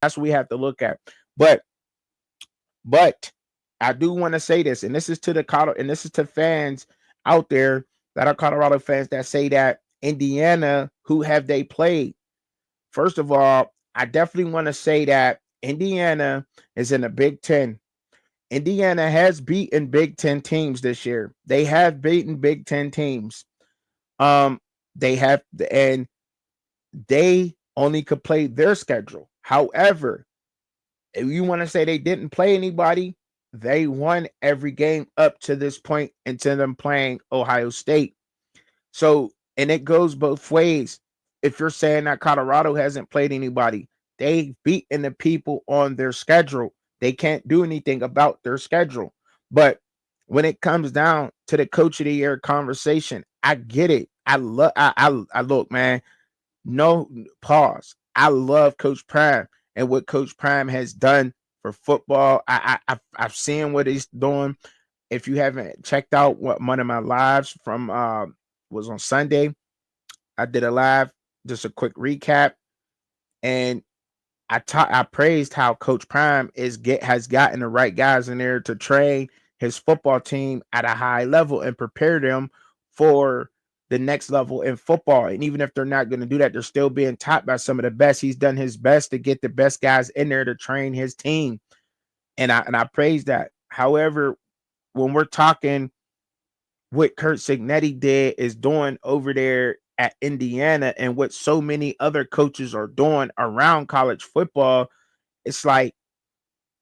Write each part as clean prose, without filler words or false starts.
That's what we have to look at. But but I do want to say this, and this is to the Colorado, and this is to fans out there that are Colorado fans that say that Indiana, who have they played? First of all, I definitely want to say that Indiana is in the Big Ten. Indiana has beaten Big Ten teams this year. They have beaten Big Ten teams. Um, they have, and they only could play their schedule. However, if you want to say they didn't play anybody, they won every game up to this point until them playing Ohio State. So, and it goes both ways. If you're saying that Colorado hasn't played anybody, they've beaten the people on their schedule. They can't do anything about their schedule. But when it comes down to the coach of the year conversation, I get it. I look, man. No pause. I love Coach Prime and what Coach Prime has done for football. I've seen what he's doing. If you haven't checked out what one of my lives from was on Sunday, I did a live, just a quick recap, and I praised how Coach Prime has gotten the right guys in there to train his football team at a high level and prepare them for the next level in football. And even if they're not going to do that, they're still being taught by some of the best. He's done his best to get the best guys in there to train his team. And I praise that. However, when we're talking what Kurt Signetti is doing over there at Indiana and what so many other coaches are doing around college football, it's like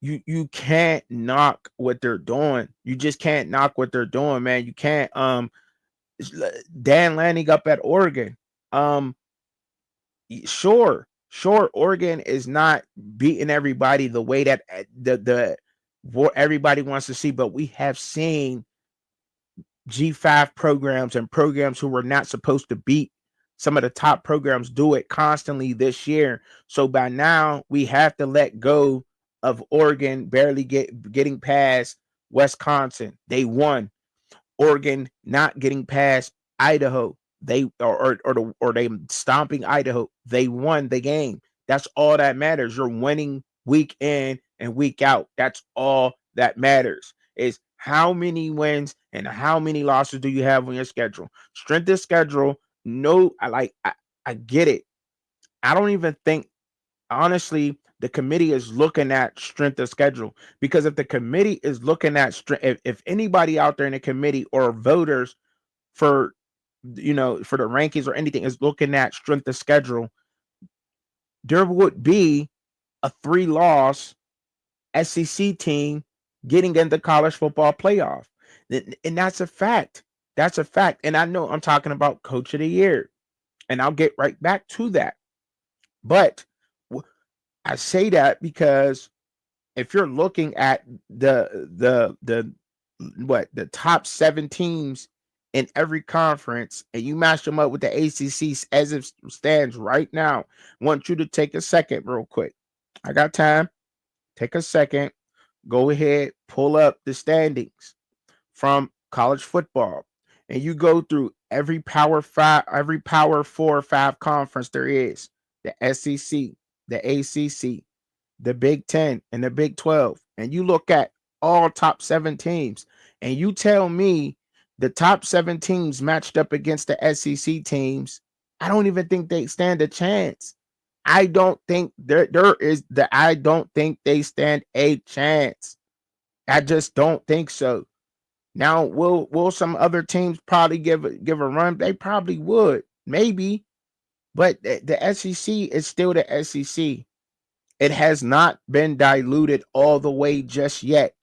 you can't knock what they're doing. You just can't knock what they're doing, man. You can't Dan Lanning up at Oregon. Um sure Oregon is not beating everybody the way that the what everybody wants to see, but we have seen G5 programs and programs who were not supposed to beat some of the top programs do it constantly this year. So by now we have to let go of Oregon barely getting past Wisconsin. They won. Oregon not getting past Idaho. They or they stomping Idaho. They won the game. That's all that matters. You're winning week in and week out. That's all that matters. Is how many wins and how many losses do you have on your schedule? Strength of schedule. No, I get it. I don't even think honestly the committee is looking at strength of schedule, because if the committee is looking at strength, if anybody out there in the committee or voters for for the rankings or anything is looking at strength of schedule, there would be a 3-loss SEC team getting into college football playoff. And that's a fact. That's a fact. And I know I'm talking about coach of the year, and I'll get right back to that. But I say that because if you're looking at the top 7 teams in every conference and you match them up with the ACC as it stands right now, I want you to take a second real quick. I got time. Take a second. Go ahead, pull up the standings from college football, and you go through every Power 5, every Power 4 or 5 conference there is: the SEC, the ACC, the Big 10, and the Big 12, and you look at all top 7 teams, and you tell me the top 7 teams matched up against the SEC teams, I don't even think they stand a chance. I don't think I don't think they stand a chance. I just don't think so. Now, will some other teams probably give a run? They probably would, maybe, but the SEC is still the SEC. It has not been diluted all the way just yet.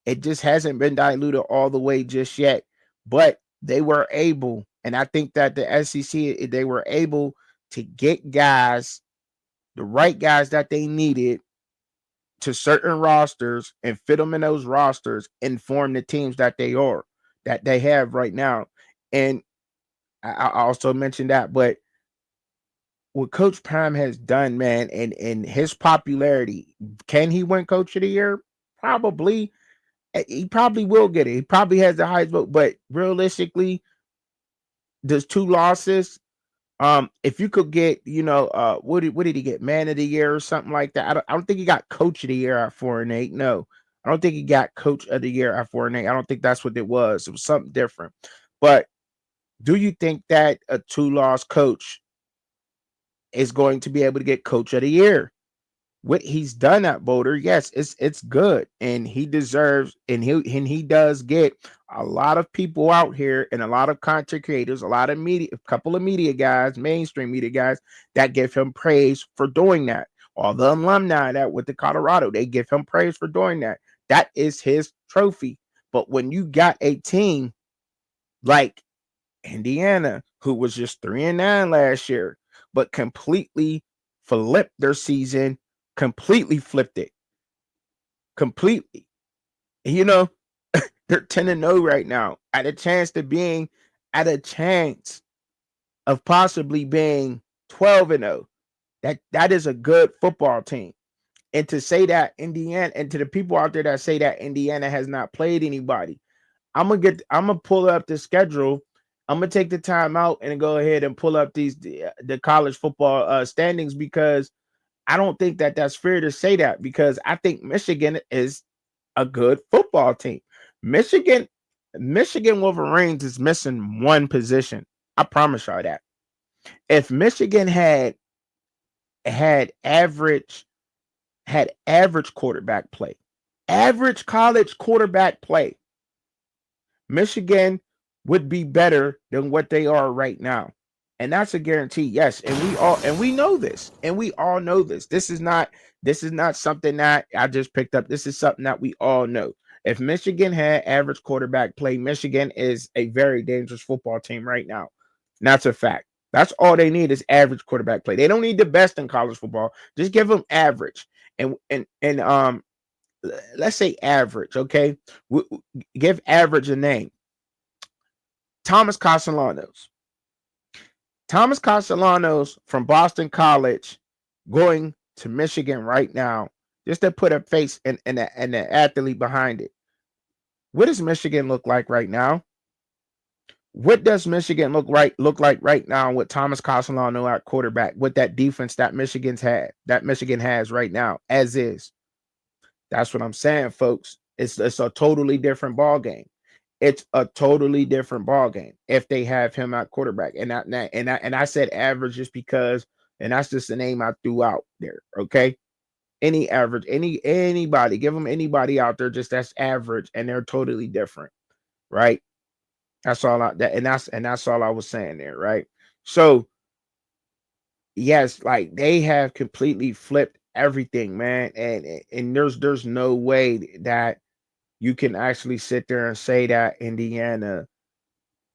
It just hasn't been diluted all the way just yet. But they were able, and I think that the SEC, they were able to get guys, the right guys that they needed to certain rosters and fit them in those rosters and form the teams that they have right now. And I also mentioned that, but what Coach Prime has done, man, and his popularity, can he win Coach of the Year? Probably. He probably will get it. He probably has the highest vote, but realistically, does 2 losses If you could get, what did he get? Man of the year or something like that. I don't think he got coach of the year at 4-8. No, I don't think he got coach of the year at 4-8. I don't think that's what it was. It was something different. But do you think that a two-loss coach is going to be able to get coach of the year? What he's done at Boulder, yes, it's good, and he deserves, and he does get a lot of people out here and a lot of content creators, a lot of media, a couple of media guys, mainstream media guys that give him praise for doing that. All the alumni that with the Colorado, they give him praise for doing that. That is his trophy. But when you got a team like Indiana, who was just 3-9 last year, but completely flipped their season, completely flipped it, completely. You know, they're 10-0 right now, at a chance of possibly being 12-0. That is a good football team. And to say that Indiana, and to the people out there that say that Indiana has not played anybody, I'm gonna pull up the schedule. I'm gonna take the time out and go ahead and pull up the college football standings, because I don't think that that's fair to say that, because I think Michigan is a good football team. Michigan Michigan Wolverines is missing one position. I promise y'all that. If Michigan had average quarterback play, average college quarterback play, Michigan would be better than what they are right now. And that's a guarantee. Yes, and we know this. And we all know this. This is not something that I just picked up. This is something that we all know. If Michigan had average quarterback play, Michigan is a very dangerous football team right now. And that's a fact. That's all they need is average quarterback play. They don't need the best in college football. Just give them average. And let's say average, okay? Give average a name. Thomas Castellanos. Thomas Castellanos from Boston College going to Michigan right now, just to put a face and the athlete behind it. What does Michigan look like right now? What does Michigan look like right now with Thomas Castellanos at quarterback, with that defense that Michigan has right now, as is? That's what I'm saying, folks. It's a totally different ball game. It's a totally different ball game if they have him at quarterback. And I said average just because, and that's just the name I threw out there. Okay, any average, anybody, give them anybody out there, just that's average, and they're totally different, right? That's all I that and that's all I was saying there, right? So yes, like they have completely flipped everything, man, and there's no way that you can actually sit there and say that Indiana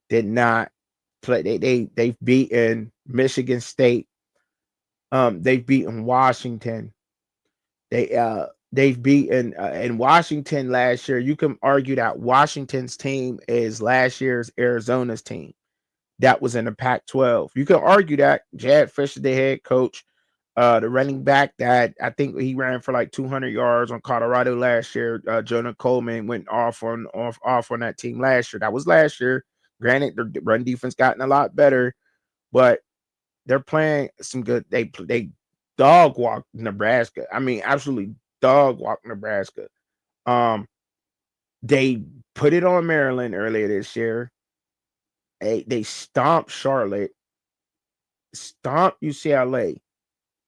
did not play. They've beaten Michigan State. They've beaten Washington. They've beaten in Washington last year. You can argue that Washington's team is last year's Arizona's team. That was in the Pac-12. You can argue that Jad Fisher, the head coach, the running back that I think he ran for like 200 yards on Colorado last year. Jonah Coleman went off on that team last year. That was last year. Granted, the run defense gotten a lot better, but they're playing some good. They dog walk Nebraska. I mean, absolutely dog walk Nebraska. Um, they put it on Maryland earlier this year. They stomped Charlotte, stomped UCLA.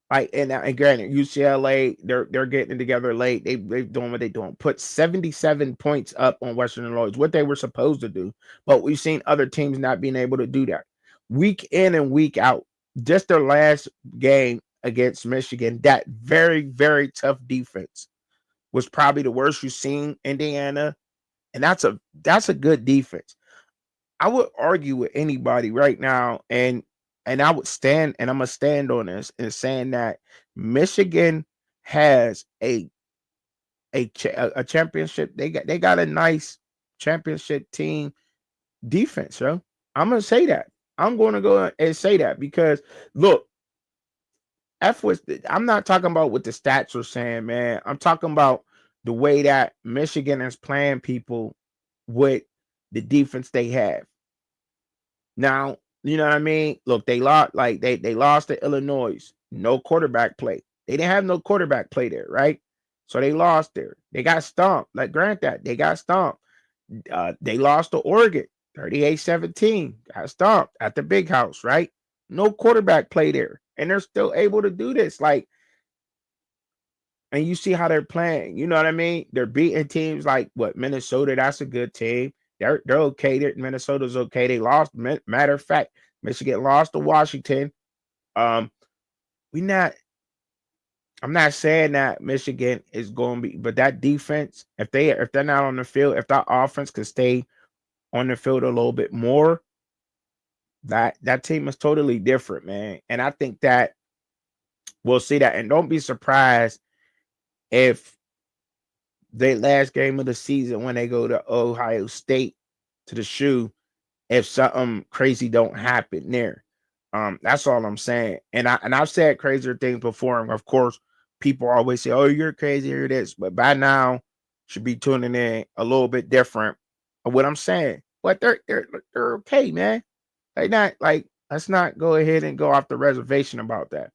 Like and granted, UCLA they're getting it together late. They doing what they doing. Put 77 points up on Western Illinois, what they were supposed to do. But we've seen other teams not being able to do that week in and week out. Just their last game against Michigan, that very very tough defense was probably the worst you've seen Indiana, and that's a good defense. I would argue with anybody right now, and I would stand, and I'm gonna stand on this and saying that Michigan has a championship. They got a nice championship team defense, yo. I'm gonna say that. I'm going to go and say that because look, I'm not talking about what the stats are saying, man. I'm talking about the way that Michigan is playing people with the defense they have. Now, You know what I mean? Look, they lost like they lost to Illinois. No quarterback play. They didn't have no quarterback play there, right? So they lost there. They got stomped. Like grant that. They got stomped. They lost to Oregon 38-17. Got stomped at the big house, right? No quarterback play there. And they're still able to do this. Like, and you see how they're playing. You know what I mean? They're beating teams like what Minnesota. That's a good team. They're okay. Minnesota's okay. They lost. Matter of fact, Michigan lost to Washington. We not. I'm not saying that Michigan is going to be, but that defense, if they're not on the field, if that offense could stay on the field a little bit more, that team is totally different, man. And I think that we'll see that. And don't be surprised if the last game of the season when they go to Ohio State to the shoe, if something crazy don't happen there. That's all I'm saying. And I've said crazier things before. And of course, people always say, "Oh, you're crazy or this," but by now, should be tuning in a little bit different of what I'm saying. But they're okay, man. They not like let's not go ahead and go off the reservation about that.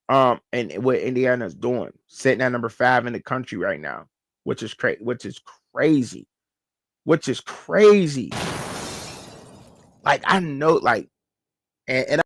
And what Indiana's doing, sitting at number 5 in the country right now, which is crazy, which is crazy. Like I know, like, and